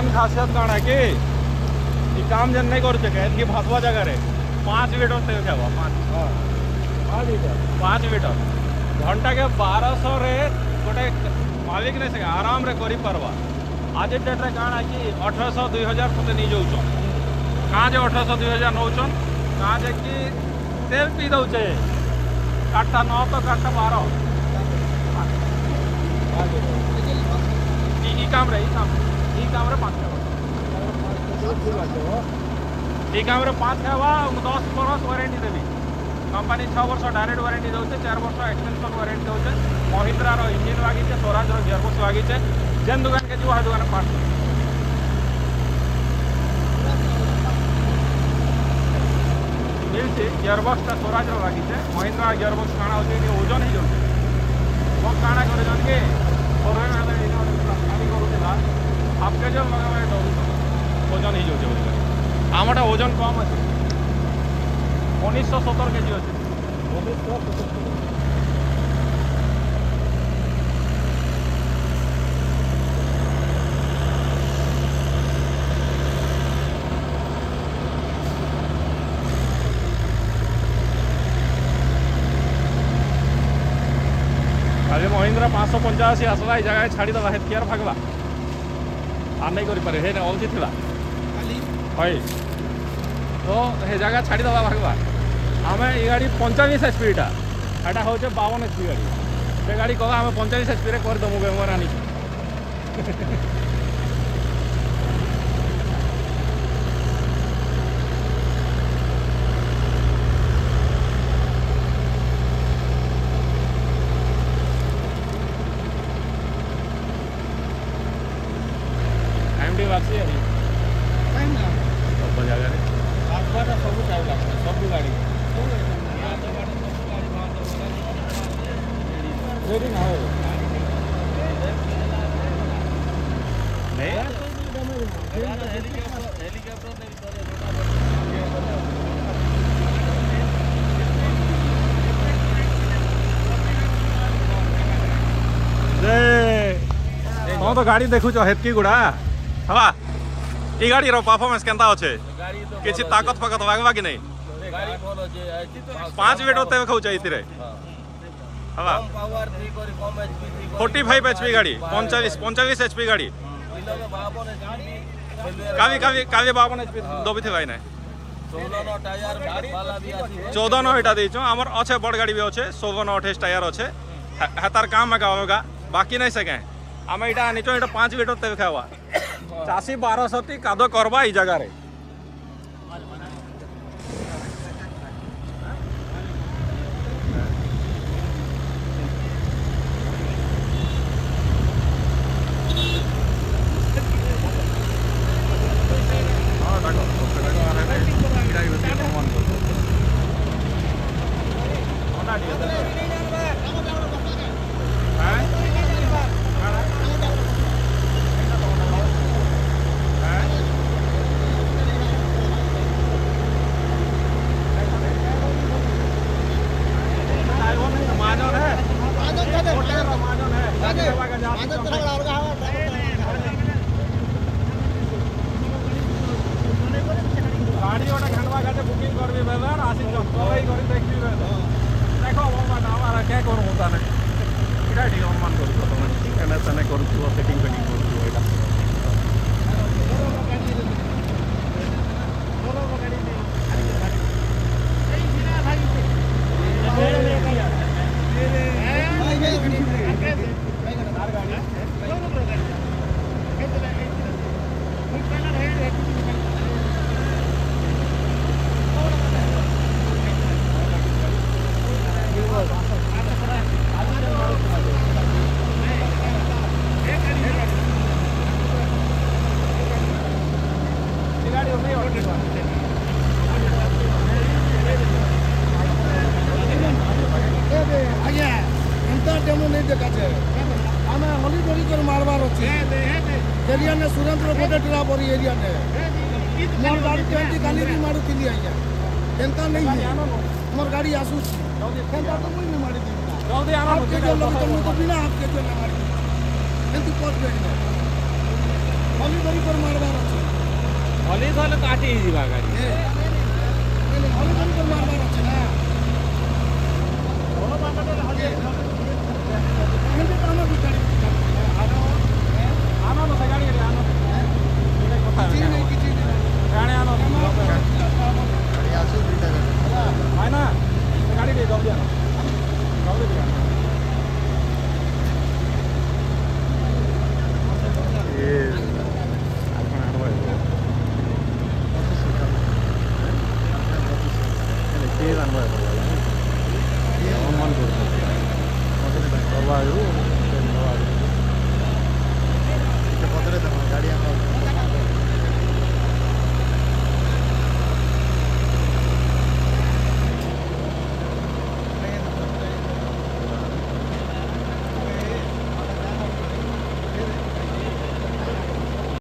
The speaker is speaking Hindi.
मेन खासियत कौन है कि ये काम जन नहीं कर सके इनकी भासवा जगह रे 5 मीटर से क्या 5 मीटर घंटा के 1200 रे गोटे मालिक नहीं सके आराम रे करी पारवा आज डेट रे कौन है कि 1800 2000 से नहीं जाऊन कहाँ जे 1800 2000 नौन कहाँ जे कि तेल पी दौचे काठा 9 तो काठा 12 काम रे काम रे 5 काम रे 5 खेवा 10 बरस वारंटी देवी कंपनी 6 वर्ष डायरेक्ट वारंटी दौचे 4 वर्ष एक्सटेंशन वारंटी दौचे महिंद्रा रो इंजिन लगी स्वराज रो गियरबॉक्स लगी जेन दुकान के जो दुकान पार्ट मिलছে गियरबॉक्स स्वराज रो लगी महिंद्रा गियरबॉक्स काना होचे ओजन ही जाऊे वो काना करे जन के हाफ के जन लगा ओजन ही जाऊे आमटा ओजन कम अच्छे 1917 केजी अच्छे अरे महिंद्रा 585 आसला ये जगह छाड़ी दबा हेत केयर भागवा आ नहीं करि पारे हे अलथी थिला हय तो हे जगह छाड़ी दबा भागवा आमे ये गाड़ी 45 एचपी टा एटा होचे 52 एचपी गाड़ी से गाड़ी कहा आमे 45 एचपी रे कर दमु बेमर आनी बाकी है टाइम ना सब जगह रे आसपास सब टाइम लगता सब गाड़ी रेडी ना हो नहीं हेलीकॉप्टर नहीं करे तो गाड़ी देखु हेतकी गुड़ा हवा ये गाड़ी रो परफॉर्मेंस केंता होचे किछि ताकत फाकत लागवा कि नहीं गाड़ी बोलो जे 5 मीटर ते खाउ चाहिए रे हवा कम पावर थी करी कम एचपी थी 45 एचपी गाड़ी 45 एचपी गाड़ी कावी 52 एचपी दबी थे भाई ना 14 टायर वाला भी आसी 14 नो एटा देचो हमर अच्छे बड़ गाड़ी भी अच्छे 16 28 टायर अच्छे हेतार काम में होगा बाकी नहीं सके आम यहाँ आनीचो ये 5 मीटर तेल खावा चाषी 1200 कादो करवा ई जगह रे गाड़ी गोटे घंटा घाटे बुकिंग कर भी बेदर आसी चलई कर देखी बेदर देखो हमारा क्या करूँ होता नहीं इटा ठीक अनुमान करूँ तुम एने तेने करूँ सेटिंग फेटिंग करूँ एरिया ने सुरेंद्र गोटे टिला परी एरिया ने मोर गाड़ी केंती गाली भी मारुथिली आज्ञा केंता नहीं है मोर गाड़ी आसुची केंता तो मुई नहीं मारी दी जल्दी आना के जो लगे तो बिना हाथ के जो ना मारी केंती पहुंच गई हली धरी कर मारबार अछि हली धरले काटी हिजिबा गाड़ी हली धरी कर मारबार अछि ना ओ बाटरे हली